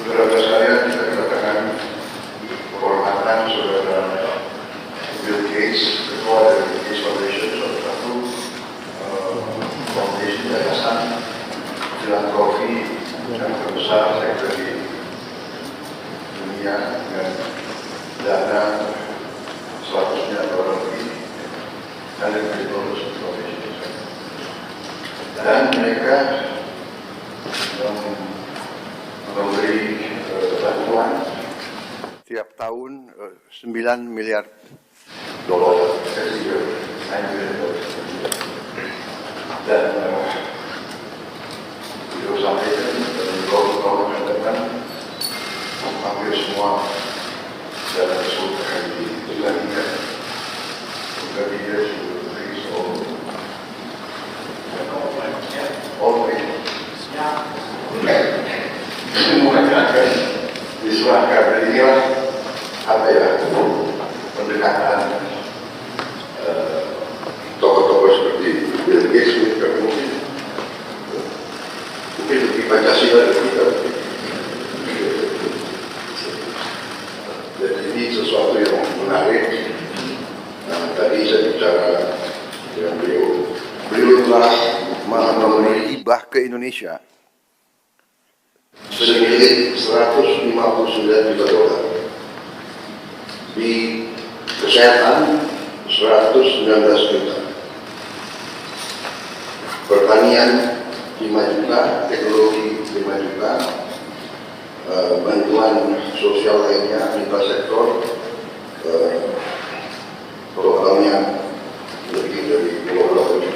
Saudara sekalian, kita katakan kehormatan saudara Bill Gates, ketua dari Gates Foundation, salah satu foundation yayasan filantropi yang terbesar sektor di dunia dengan dana 100 miliar dolar lebih dan lebih foundation. Dan mereka memberi bantuan tiap tahun 9 miliar dolar dan beliau sampaikan dalam beberapa tahun yang akan datang hampir semua dana tersebut akan dikembalikan bagi dia semua akan diserahkan. Dan inilah apa ya, pendekatan tokoh-tokoh seperti Bill Gates mungkin lebih Pancasila dari kita. Jadi ini sesuatu yang menarik. Nah, tadi saya bicara dengan beliau telah memberi hibah ke Indonesia senilai 159 juta dolar, di kesehatan 119 juta, pertanian 5 juta, teknologi 5 juta, bantuan sosial lainnya lintas sektor, programnya lebih dari 20 juta.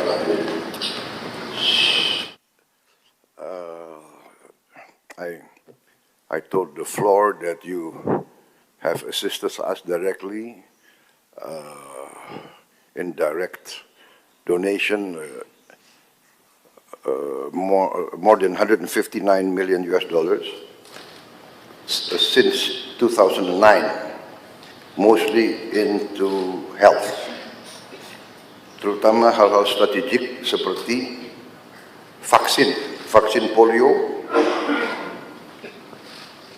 I told the floor that you have assisted us directly in direct donation, more than 159 million US dollars since 2009, mostly into health, terutama hal-hal strategik seperti vaksin polio.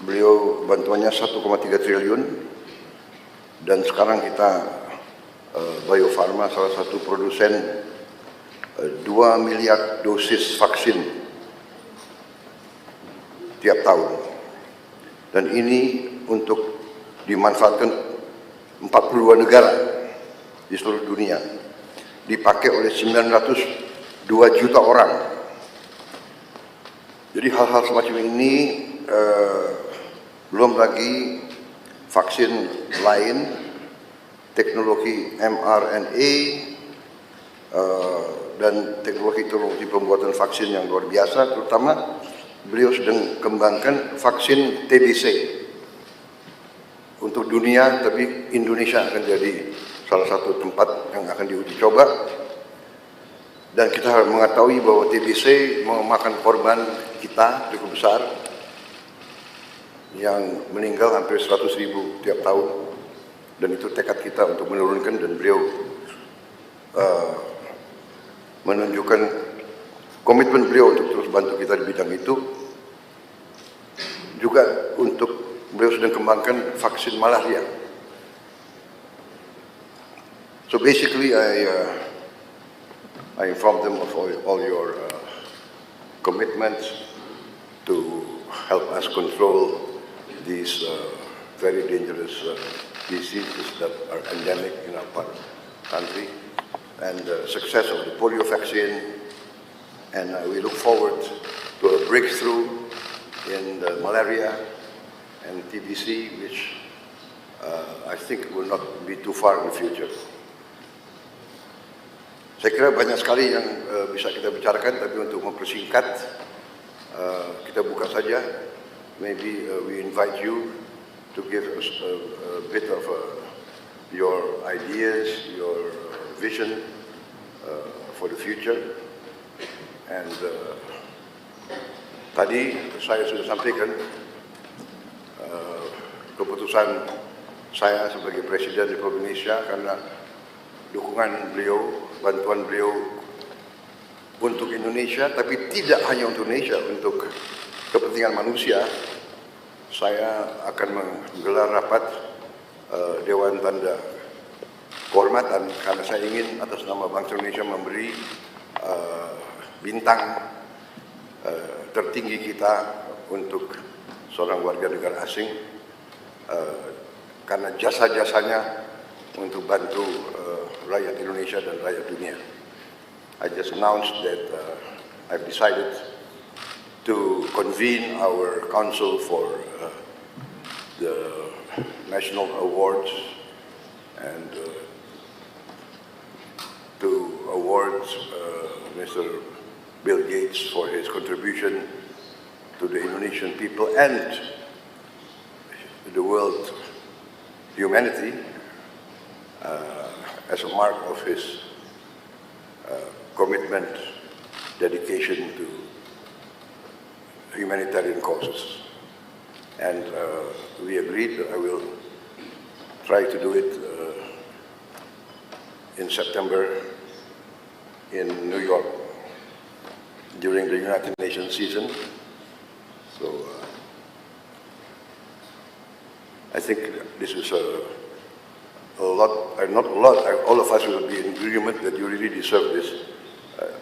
Beliau bantuannya 1,3 triliun, dan sekarang kita Bio Farma salah satu produsen 2 miliar dosis vaksin tiap tahun, dan ini untuk dimanfaatkan 42 negara di seluruh dunia, dipakai oleh 902 juta orang. Jadi hal-hal semacam ini, belum lagi vaksin lain, teknologi mRNA, dan teknologi pembuatan vaksin yang luar biasa. Terutama beliau sedang kembangkan vaksin TBC untuk dunia, tapi Indonesia akan jadi salah satu tempat yang akan diuji coba. Dan kita harus mengetahui bahwa TBC memakan korban kita cukup besar, yang meninggal hampir 100.000 tiap tahun, dan itu tekad kita untuk menurunkan. Dan beliau menunjukkan komitmen beliau untuk terus bantu kita di bidang itu. Juga untuk beliau sedang kembangkan vaksin malaria. So basically I informed them of all your commitment to help us control these very dangerous diseases that are endemic in our country, and success of the polio vaccine. And we look forward to a breakthrough in the malaria and TBC, which I think will not be too far in the future. Saya kira banyak sekali yang bisa kita bicarakan, tapi untuk mempersingkat, kita buka saja. Maybe we invite you to give us a bit of your ideas, your vision for the future. And tadi saya sudah sampaikan keputusan saya sebagai Presiden Republik Indonesia karena dukungan beliau, bantuan beliau untuk Indonesia, tapi tidak hanya untuk Indonesia, untuk kepentingan manusia. Saya akan menggelar rapat Dewan Tanda Kehormatan karena saya ingin atas nama bangsa Indonesia memberi bintang tertinggi kita untuk seorang warga negara asing karena jasa-jasanya untuk bantu rakyat Indonesia dan rakyat dunia. I just announced that I've decided to convene our council for the national awards and to award Mr. Bill Gates for his contribution to the Indonesian people and the world humanity as a mark of his commitment, dedication to humanitarian causes. And we agreed that I will try to do it in September in New York during the United Nations season. So I think this is a lot, not a lot, all of us will be in agreement that you really deserve this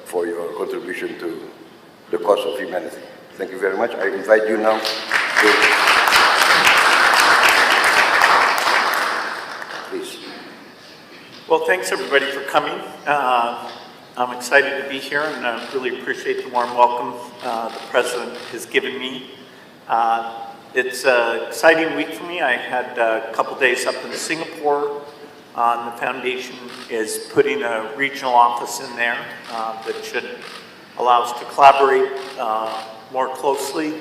for your contribution to the cause of humanity. Thank you very much. I invite you now to... Please. Well, thanks everybody for coming. I'm excited to be here and I really appreciate the warm welcome the President has given me. It's an exciting week for me. I had a couple days up in Singapore. The foundation is putting a regional office in there that should allow us to collaborate more closely.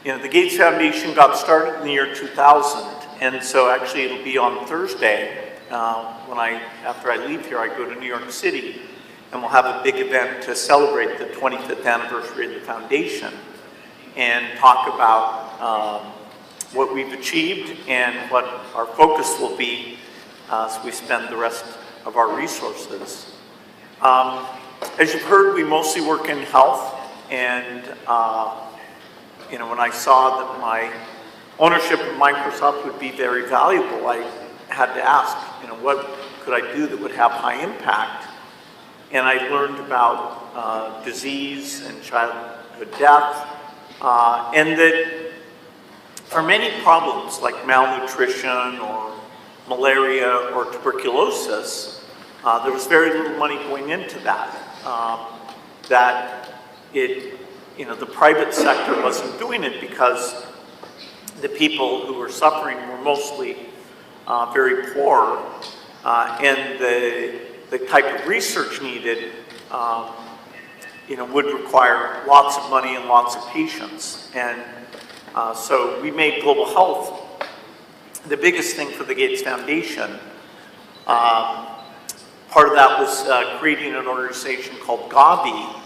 You know, the Gates Foundation got started in the year 2000, and so actually it'll be on Thursday after I leave here, I go to New York City, and we'll have a big event to celebrate the 25th anniversary of the foundation and talk about what we've achieved and what our focus will be as we spend the rest of our resources. As you've heard, we mostly work in health, and you know, when I saw that my ownership of Microsoft would be very valuable, I had to ask, you know, what could I do that would have high impact? And I learned about disease and childhood death, and that for many problems like malnutrition or malaria or tuberculosis, there was very little money going into that. You know, the private sector wasn't doing it because the people who were suffering were mostly very poor, and the type of research needed, you know, would require lots of money and lots of patience. And so we made global health the biggest thing for the Gates Foundation. Part of that was creating an organization called Gavi,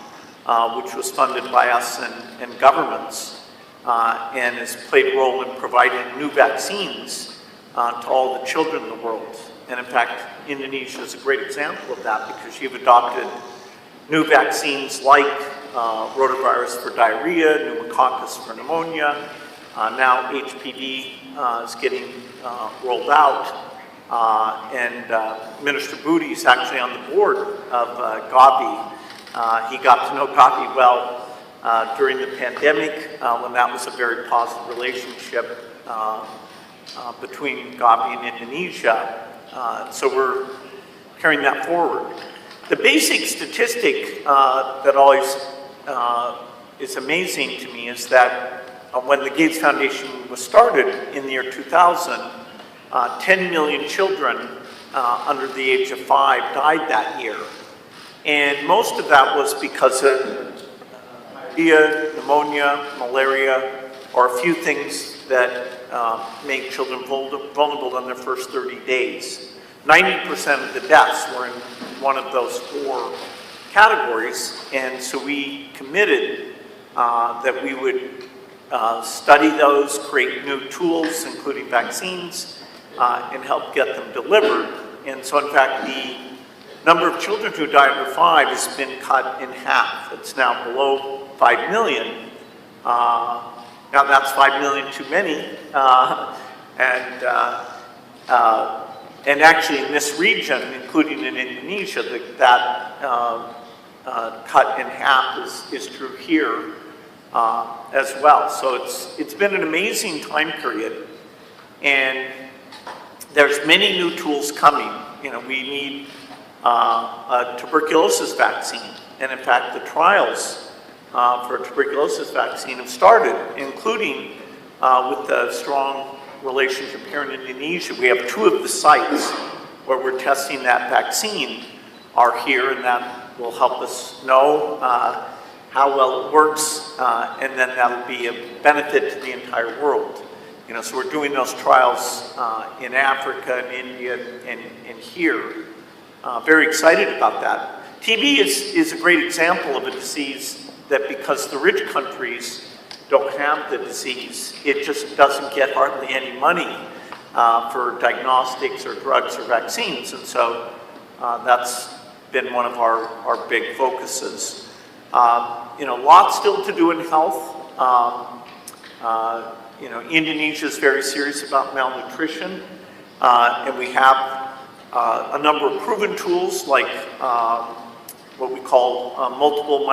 which was funded by us and governments, and has played a role in providing new vaccines to all the children in the world. And in fact, Indonesia is a great example of that because you've adopted new vaccines like rotavirus for diarrhea, pneumococcus for pneumonia. Now HPV is getting rolled out. And Minister Budi is actually on the board of Gavi, He got to know Gavi well during the pandemic, when that was a very positive relationship between Gavi and Indonesia. So we're carrying that forward. The basic statistic that always is amazing to me is that when the Gates Foundation was started in the year 2000, 10 million children under the age of 5 died that year. And most of that was because of diarrhea, pneumonia, malaria, or a few things that make children vulnerable in their first 30 days. 90% of the deaths were in one of those 4 categories, and so we committed that we would study those, create new tools, including vaccines, and help get them delivered. And so, in fact, the number of children who die under 5 has been cut in half. It's now below 5 million. Now, that's 5 million too many. And actually, in this region, including in Indonesia, that cut in half is true here as well. So it's been an amazing time period, and there's many new tools coming. You know, we need a tuberculosis vaccine, and in fact, the trials for a tuberculosis vaccine have started, including with the strong relationship here in Indonesia. We have 2 of the sites where we're testing that vaccine are here, and that will help us know how well it works, and then that'll be a benefit to the entire world. You know, so we're doing those trials in Africa and India and here. Very excited about that. TB is a great example of a disease that, because the rich countries don't have the disease, it just doesn't get hardly any money for diagnostics or drugs or vaccines. And so that's been one of our big focuses. You know, lots still to do in health. You know, Indonesia is very serious about malnutrition, and we have a number of proven tools like what we call multiple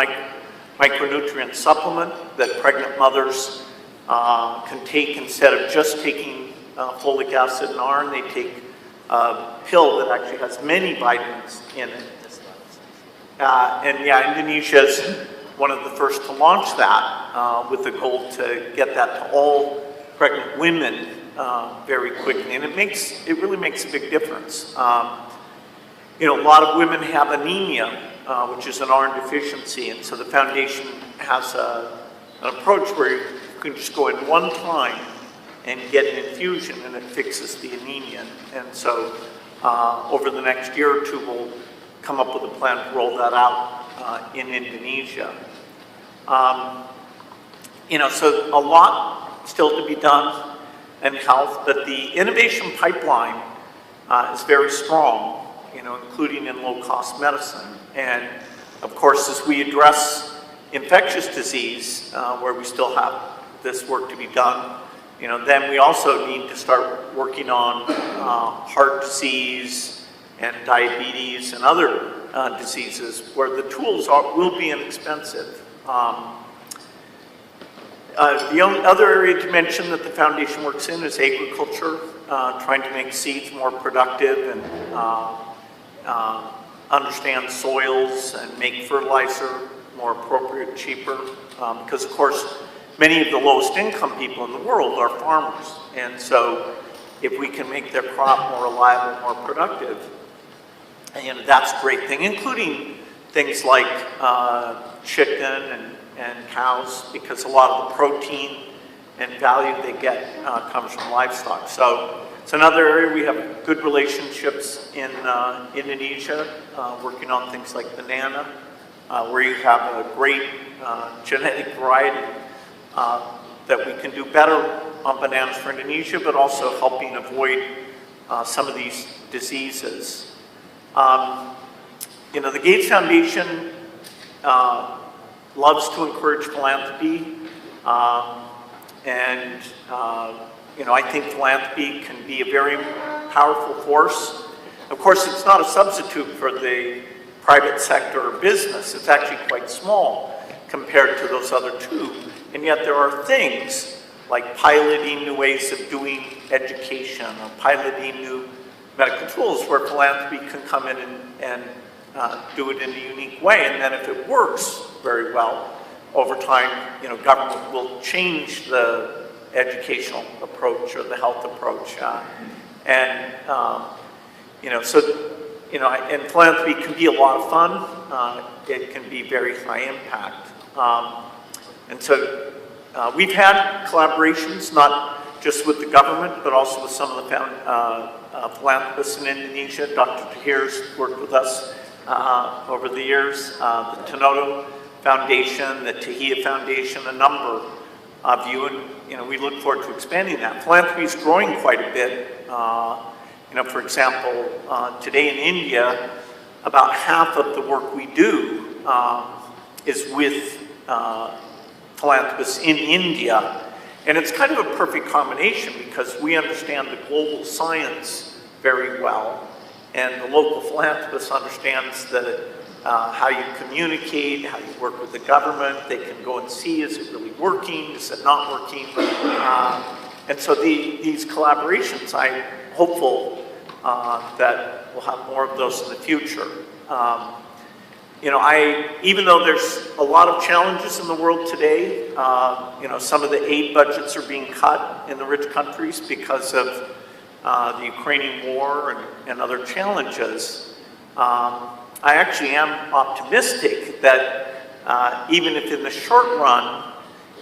micronutrient supplement that pregnant mothers can take instead of just taking folic acid and iron. They take a pill that actually has many vitamins in it. And yeah, Indonesia is one of the first to launch that with the goal to get that to all pregnant women very quickly. And it really makes a big difference. You know, a lot of women have anemia, which is an iron deficiency, and so the foundation has an approach where you can just go in one time and get an infusion, and it fixes the anemia. And so over the next year or 2, we'll come up with a plan to roll that out in Indonesia. You know, so a lot still to be done in health, but the innovation pipeline is very strong, you know, including in low-cost medicine. And of course, as we address infectious disease, where we still have this work to be done, you know, then we also need to start working on heart disease and diabetes and other diseases where the tools will be inexpensive. The only other area to mention that the foundation works in is agriculture, trying to make seeds more productive and understand soils and make fertilizer more appropriate, cheaper, because of course many of the lowest income people in the world are farmers, and so if we can make their crop more reliable, more productive, you know, that's a great thing, including things like chicken and cows, because a lot of the protein and value they get comes from livestock. So it's another area we have good relationships in Indonesia, working on things like banana, where you have a great genetic variety that we can do better on bananas for Indonesia, but also helping avoid some of these diseases. You know, the Gates Foundation loves to encourage philanthropy, and you know, I think philanthropy can be a very powerful force. Of course, it's not a substitute for the private sector or business. It's actually quite small compared to those other two. And yet there are things like piloting new ways of doing education or piloting new medical tools where philanthropy can come in and do it in a unique way. And then if it works very well, over time, government will change the educational approach or the health approach. And philanthropy can be a lot of fun. It can be very high impact. We've had collaborations, not just with the government, but also with some of the philanthropists in Indonesia. Dr. Tahir's worked with us over the years. The Tanoto Foundation, the Tahia Foundation, a number of you, and we look forward to expanding that. Philanthropy is growing quite a bit. For example, today in India, about half of the work we do is with philanthropists in India. And it's kind of a perfect combination because we understand the global science very well, and the local philanthropist understands how you communicate, how you work with the government. They can go and see, is it really working, is it not working? And so these collaborations, I'm hopeful that we'll have more of those in the future. Even though there's a lot of challenges in the world today, some of the aid budgets are being cut in the rich countries because of the Ukrainian war and other challenges. I actually am optimistic that even if in the short run,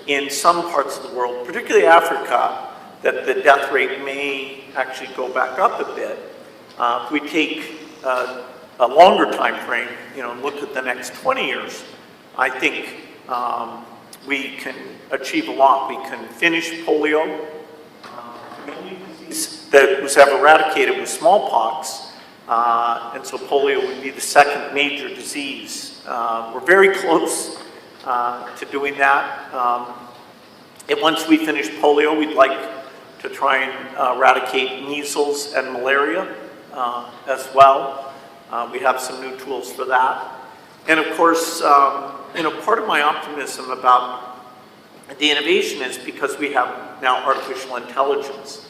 in some parts of the world, particularly Africa, that the death rate may actually go back up a bit. If we take a longer time frame, and look at the next 20 years, I think we can achieve a lot. We can finish polio. The only disease that was ever eradicated was smallpox, and so polio would be the second major disease. We're very close to doing that. And once we finish polio, we'd like to try and eradicate measles and malaria as well. We have some new tools for that. And of course, part of my optimism about the innovation is because we have now artificial intelligence.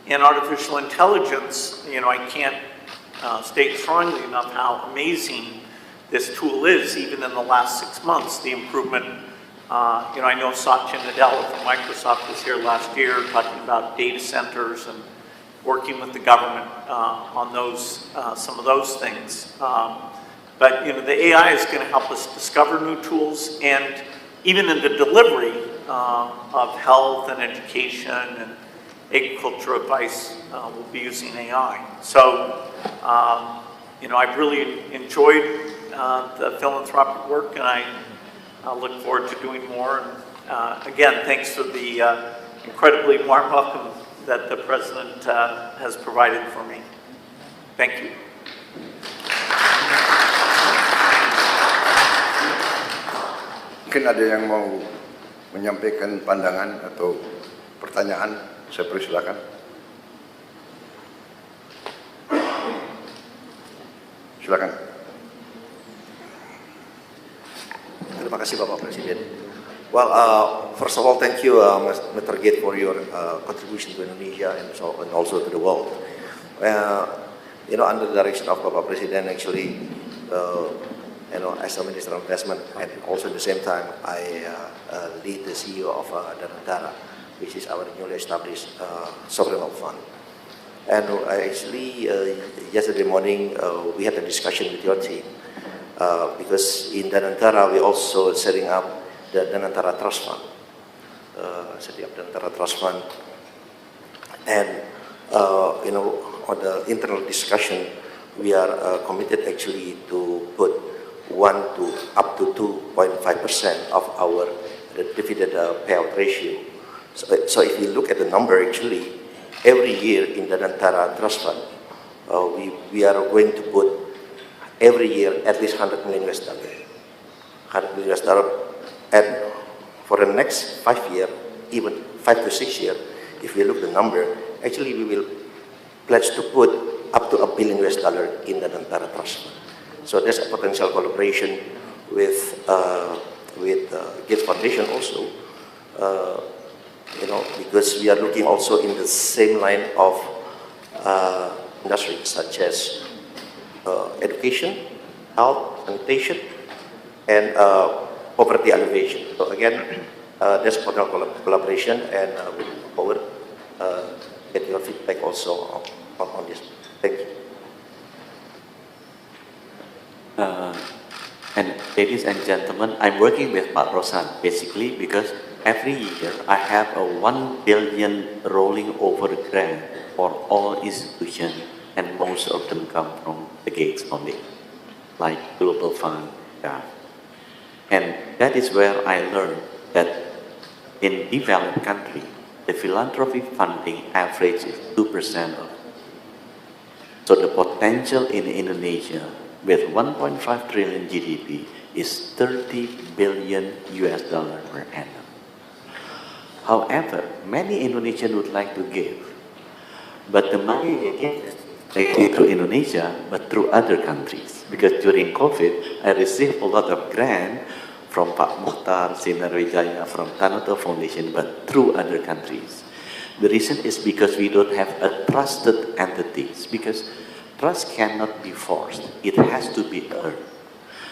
And artificial intelligence, I can't state strongly enough how amazing this tool is, even in the last 6 months. The improvement, I know Satya Nadella from Microsoft was here last year talking about data centers and working with the government on those, some of those things. But the AI is going to help us discover new tools, and even in the delivery of health and education and agriculture advice, we'll be using AI. So, I've really enjoyed the philanthropic work, and I look forward to doing more. And again, thanks for the incredibly warm welcome that the President has provided for me. Thank you. Mungkin ada yang mau menyampaikan pandangan atau pertanyaan, saya persilakan. Silakan. Terima kasih Bapak Presiden. Well, first of all, thank you, Mr. Gate, for your contribution to Indonesia and also to the world. Under the direction of Bapak Presiden, actually, as a Minister of Investment, and also at the same time, I lead the CEO of Danantara, which is our newly established sovereign wealth fund. And actually, yesterday morning, we had a discussion with your team, because in Danantara, we're also setting up the Danantara Trust Fund, and on the internal discussion, we are committed actually to put 1 to up to 2.5% of our dividend payout ratio. So if you look at the number, actually, every year in the Danantara Trust Fund, we are going to put every year at least $100 million. $100 million. And for the next 5 years, even 5 to 6 years, if we look at the number, actually we will pledge to put up to $1 billion in the Danantara Trust Fund. So there's a potential collaboration with Gates Foundation also, because we are looking also in the same line of industries such as education, health, sanitation, and poverty alleviation. So again, there's potential collaboration, and we look forward get your feedback also on this. Thank you. And ladies and gentlemen, I'm working with Pak Rosan basically because every year I have a 1 billion rolling over grant for all institutions, and most of them come from the Gates Foundation, like Global Fund. Yeah. And that is where I learned that in developed countries, the philanthropy funding average is 2% of. So the potential in Indonesia with 1.5 trillion GDP is 30 billion US dollar per annum. However, many Indonesians would like to give, but the money they get is not through Indonesia, but through other countries. Because during COVID, I received a lot of grant from Pak Mukhtar, Sinar Wijaya, from Tanoto Foundation, but through other countries. The reason is because we don't have a trusted entities, because trust cannot be forced. It has to be earned.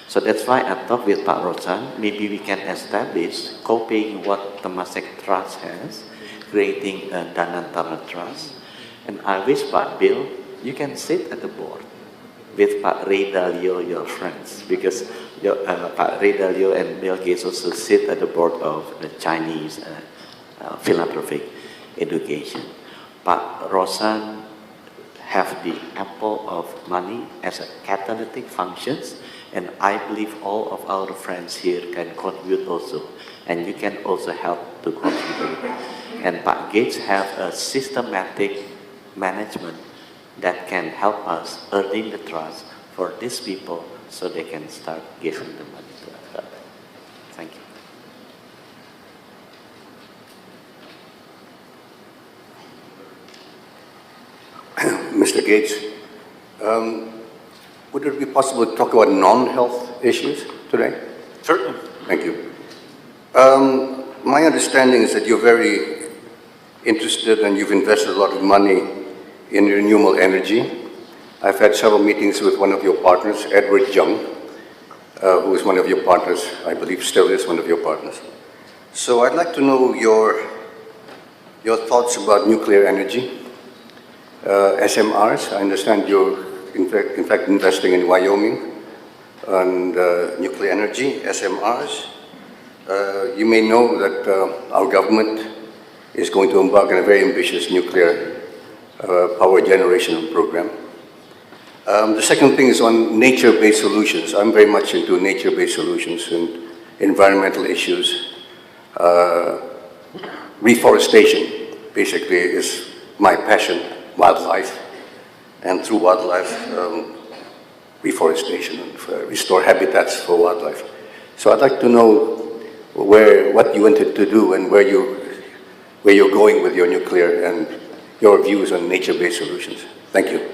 So that's why I talked with Pak Rosan, maybe we can establish, copying what Temasek Trust has, creating a Danantara Trust. And I wish Pak Bill, you can sit at the board with Pak Ray Dalio, your friends, because Pak Ray Dalio and Bill Gates also sit at the board of the Chinese philanthropic education. Pak Rosan have the ample of money as a catalytic functions, and I believe all of our friends here can contribute also, and you can also help to contribute. And Pak Gates have a systematic management that can help us earning the trust for these people so they can start giving the money to us. Thank you. Mr. Gates, would it be possible to talk about non-health issues today? Certainly. Thank you. My understanding is that you're very interested and you've invested a lot of money in renewable energy. I've had several meetings with one of your partners, Edward Young, who is one of your partners, I believe still is one of your partners. So I'd like to know your thoughts about nuclear energy. SMRs, I understand you're in fact investing in Wyoming on nuclear energy, SMRs. You may know that our government is going to embark on a very ambitious nuclear power generation program. The second thing is on nature-based solutions. I'm very much into nature-based solutions and environmental issues. Reforestation, basically, is my passion. Wildlife, and through wildlife, reforestation, and restore habitats for wildlife. So I'd like to know what you wanted to do and where you're going with your nuclear and your views on nature-based solutions. Thank you.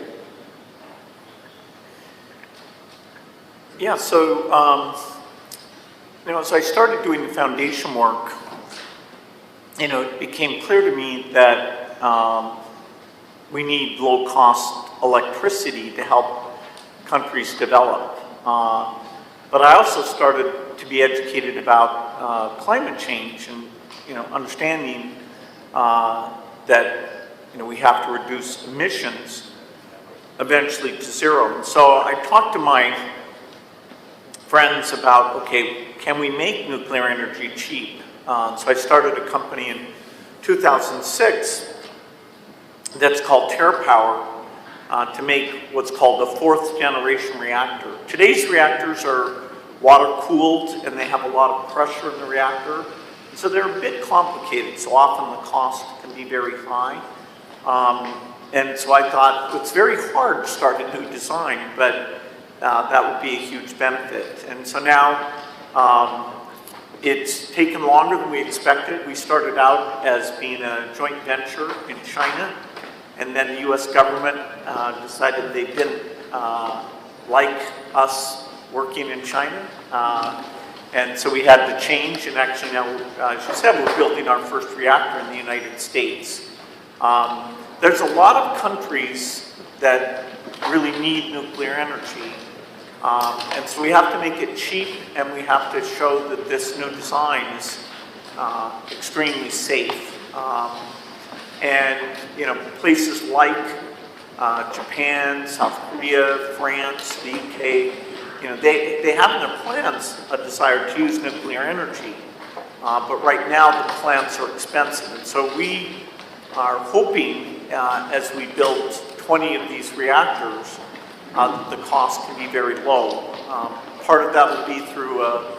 Yeah, so, as I started doing the foundation work, it became clear to me that we need low-cost electricity to help countries develop. But I also started to be educated about climate change and, understanding that, we have to reduce emissions eventually to zero. And so I talked to my friends about, okay, can we make nuclear energy cheap? So I started a company in 2006 that's called TerraPower to make what's called a 4th generation reactor. Today's reactors are water cooled and they have a lot of pressure in the reactor. And so they're a bit complicated, so often the cost can be very high. And so I thought, it's very hard to start a new design, but that would be a huge benefit. And so now it's taken longer than we expected. We started out as being a joint venture in China, and then the US government decided they didn't like us working in China. And so we had to change, and actually now, as you said, we're building our first reactor in the United States. There's a lot of countries that really need nuclear energy. And so we have to make it cheap, and we have to show that this new design is extremely safe. And, you know, places like Japan, South Korea, France, the UK, you know, they have in their plans a desire to use nuclear energy. But right now the plants are expensive. And so we are hoping as we build 20 of these reactors that the cost can be very low. Part of that will be through a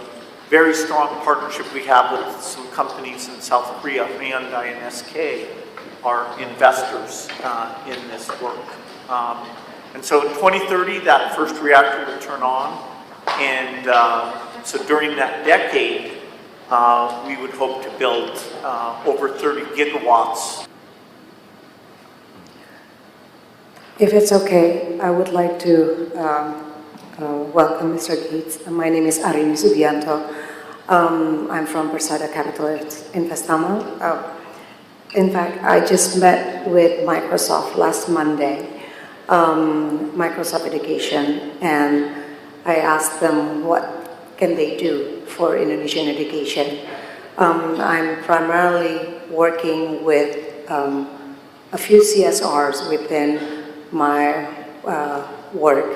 very strong partnership we have with some companies in South Korea. Hyundai and SK are investors in this work. And so in 2030, that first reactor will turn on. And so during that decade, we would hope to build over 30 gigawatts. If it's okay, I would like to welcome Mr. Gates. My name is Prabowo Subianto. I'm from Persada Capital Investment. In fact, I just met with Microsoft last Monday, Microsoft Education, and I asked them what can they do for Indonesian education. I'm primarily working with a few CSRs within my work,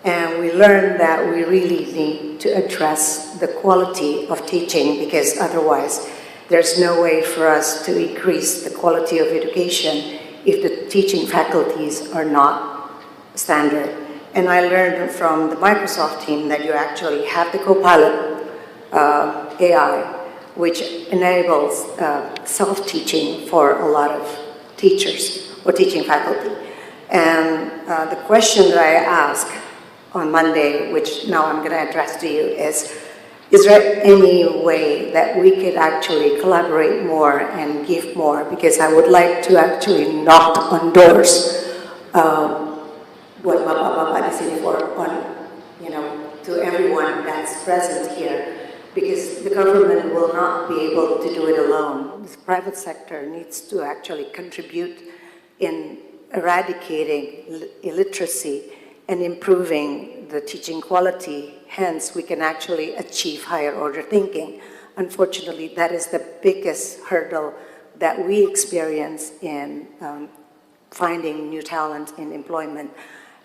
and we learned that we really need to address the quality of teaching, because otherwise there's no way for us to increase the quality of education if the teaching faculties are not standard. And I learned from the Microsoft team that you actually have the Copilot AI, which enables self-teaching for a lot of teachers or teaching faculty. And the question that I asked on Monday, which now I'm going to address to you, is there any way that we could actually collaborate more and give more? Because I would like to actually knock on doors. What Bapak di sini for, you know, to everyone that's present here, because the government will not be able to do it alone. The private sector needs to actually contribute in eradicating illiteracy and improving the teaching quality. Hence, we can actually achieve higher order thinking. Unfortunately, that is the biggest hurdle that we experience in finding new talent in employment.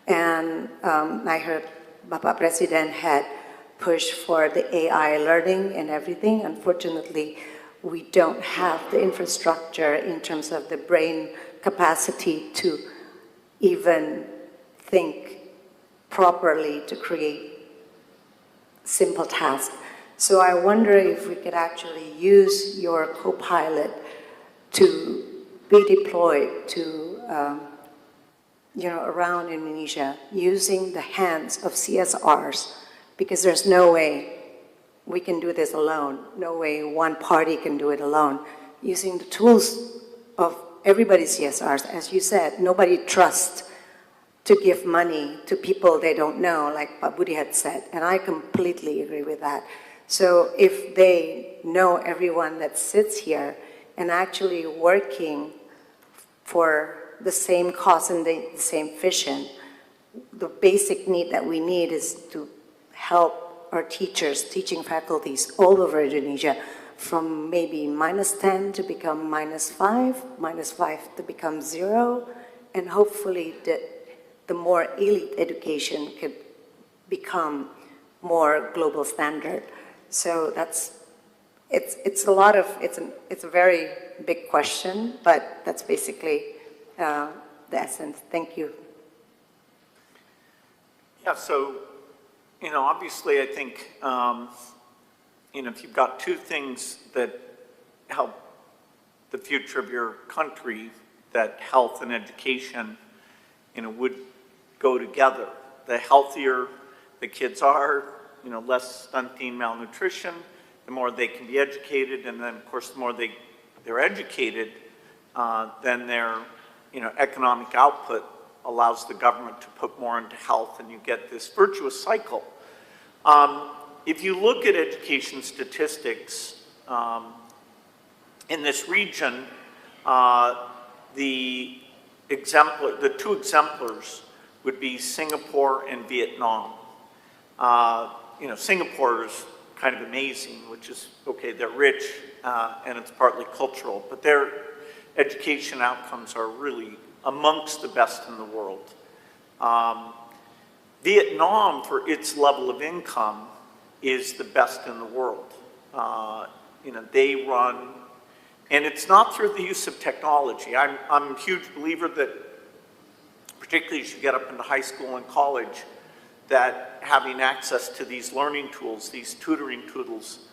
And I heard Bapak Presiden had pushed for the AI learning and everything. Unfortunately, we don't have the infrastructure in terms of the brain capacity to even think properly to create simple tasks. So I wonder if we could actually use your Copilot to be deployed to you know, around Indonesia, using the hands of CSRs, because there's no way we can do this alone. No way one party can do it alone. Using the tools of everybody's CSRs, as you said, nobody trusts to give money to people they don't know, like Pak Budi had said, and I completely agree with that. So if they know everyone that sits here and actually working for the same cause and the same vision, the basic need that we need is to help our teachers, teaching faculties all over Indonesia, from maybe -10 to become -5, -5 to become 0, and hopefully the more elite education could become more global standard. So it's a very big question, but that's basically the essence. Thank you. Yeah, so, you know, obviously I think, you know, if you've got two things that help the future of your country, that health and education, you know, would go together. The healthier the kids are, you know, less stunting, malnutrition, the more they can be educated, and then, of course, the more they're educated, then their, you know, economic output allows the government to put more into health, and you get this virtuous cycle. If you look at education statistics in this region, the two exemplars would be Singapore and Vietnam. Singapore is kind of amazing, which is, okay, they're rich and it's partly cultural, but their education outcomes are really amongst the best in the world. Vietnam, for its level of income, is the best in the world. They run, and it's not through the use of technology. I'm a huge believer that, particularly as you get up into high school and college, that having access to these learning tools, these tutoring tools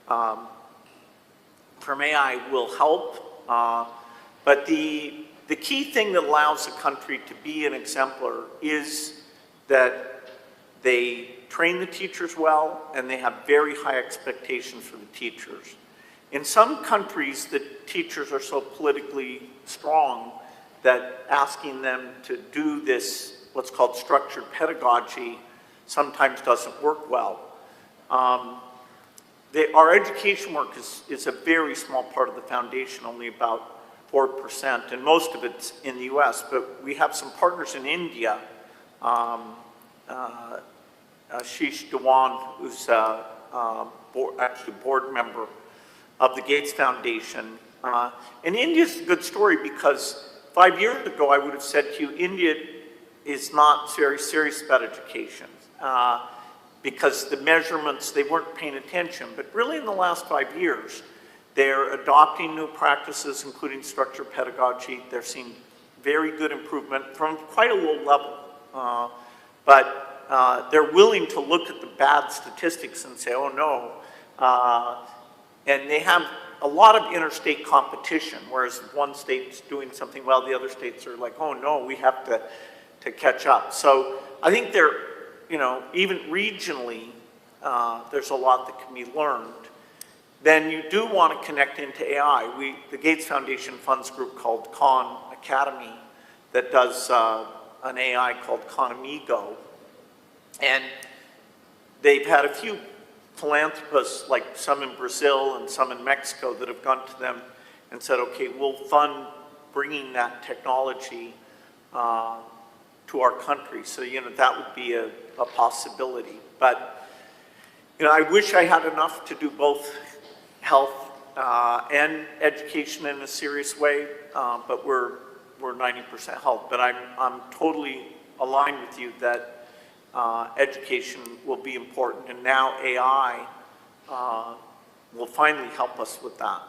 from AI will help. But the key thing that allows a country to be an exemplar is that they train the teachers well and they have very high expectations for the teachers. In some countries, the teachers are so politically strong that asking them to do this, what's called structured pedagogy, sometimes doesn't work well. Our education work is a very small part of the foundation, only about 4%, and most of it's in the US, but we have some partners in India. Ashish Dewan, who's actually board member of the Gates Foundation. And India's a good story because 5 years ago I would have said to you, India is not very serious about education because the measurements, they weren't paying attention. But really in the last 5 years, they're adopting new practices, including structured pedagogy. They're seeing very good improvement from quite a low level. But they're willing to look at the bad statistics and say, oh no. And they have a lot of interstate competition, whereas one state's doing something well, the other states are like, oh no, we have to catch up. So I think they're, even regionally, there's a lot that can be learned. Then you do want to connect into AI. The Gates Foundation funds a group called Khan Academy that does an AI called Khan Amigo. And they've had a few philanthropists, like some in Brazil and some in Mexico, that have gone to them and said, okay, we'll fund bringing that technology to our country. So, that would be a possibility. But, I wish I had enough to do both health and education in a serious way, but we're 90% health. But I'm totally aligned with you that education will be important, and now AI will finally help us with that.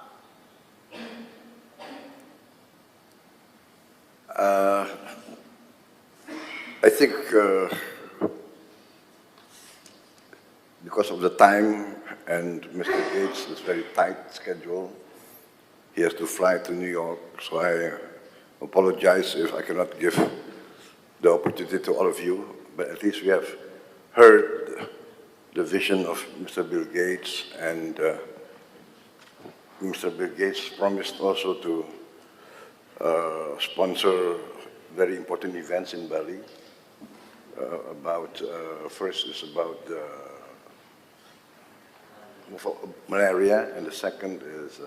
I think because of the time and Mr. Gates' very tight schedule, he has to fly to New York, so I apologize if I cannot give the opportunity to all of you, but at least we have heard the vision of Mr. Bill Gates, and Mr. Bill Gates promised also to sponsor very important events in Bali. First is about malaria, and the second is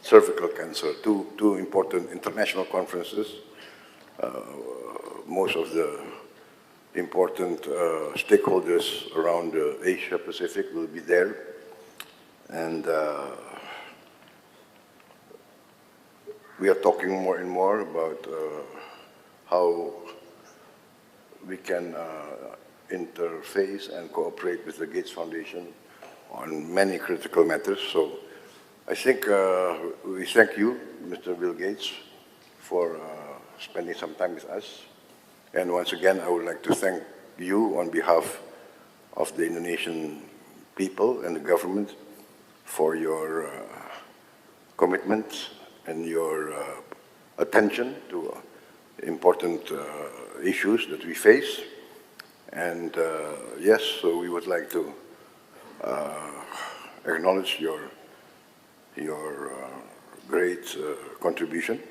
cervical cancer. Two important international conferences. Most of the important stakeholders around Asia Pacific will be there, and we are talking more and more about how we can interface and cooperate with the Gates Foundation on many critical matters. So I think we thank you, Mr. Bill Gates, for spending some time with us. And once again, I would like to thank you on behalf of the Indonesian people and the government for your commitment and your attention to important issues that we face. And yes, so we would like to acknowledge your great contribution,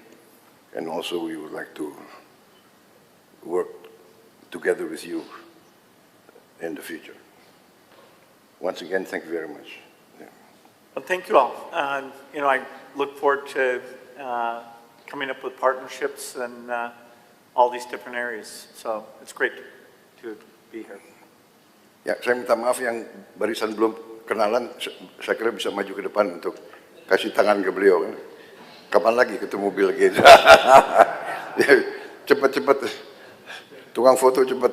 and also we would like to work together with you in the future. Once again, thank you very much. Yeah. Well, thank you all. I look forward to coming up with partnerships in all these different areas. So it's great to be here. Ya, saya minta maaf yang barisan belum kenalan, saya kira bisa maju ke depan untuk kasih tangan ke beliau. Kapan lagi ketemu Bill Gates? Cepat-cepat, tukang foto cepat.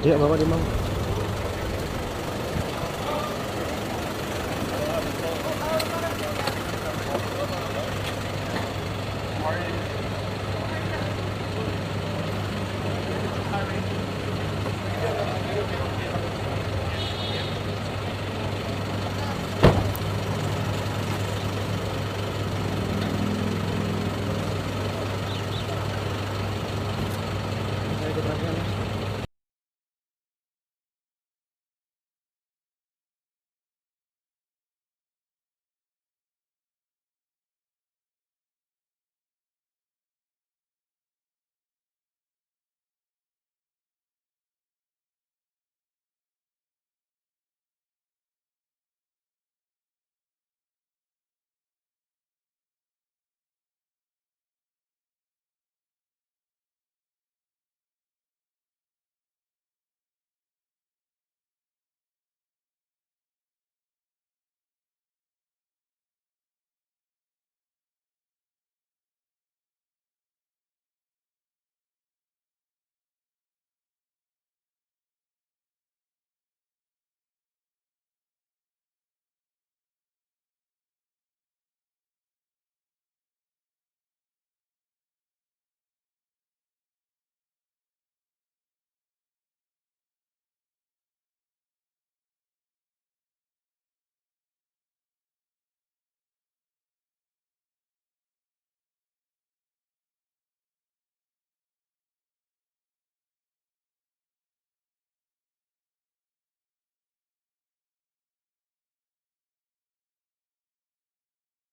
Iya, Bapak Dimang. Saya ikut rakyat, Mas.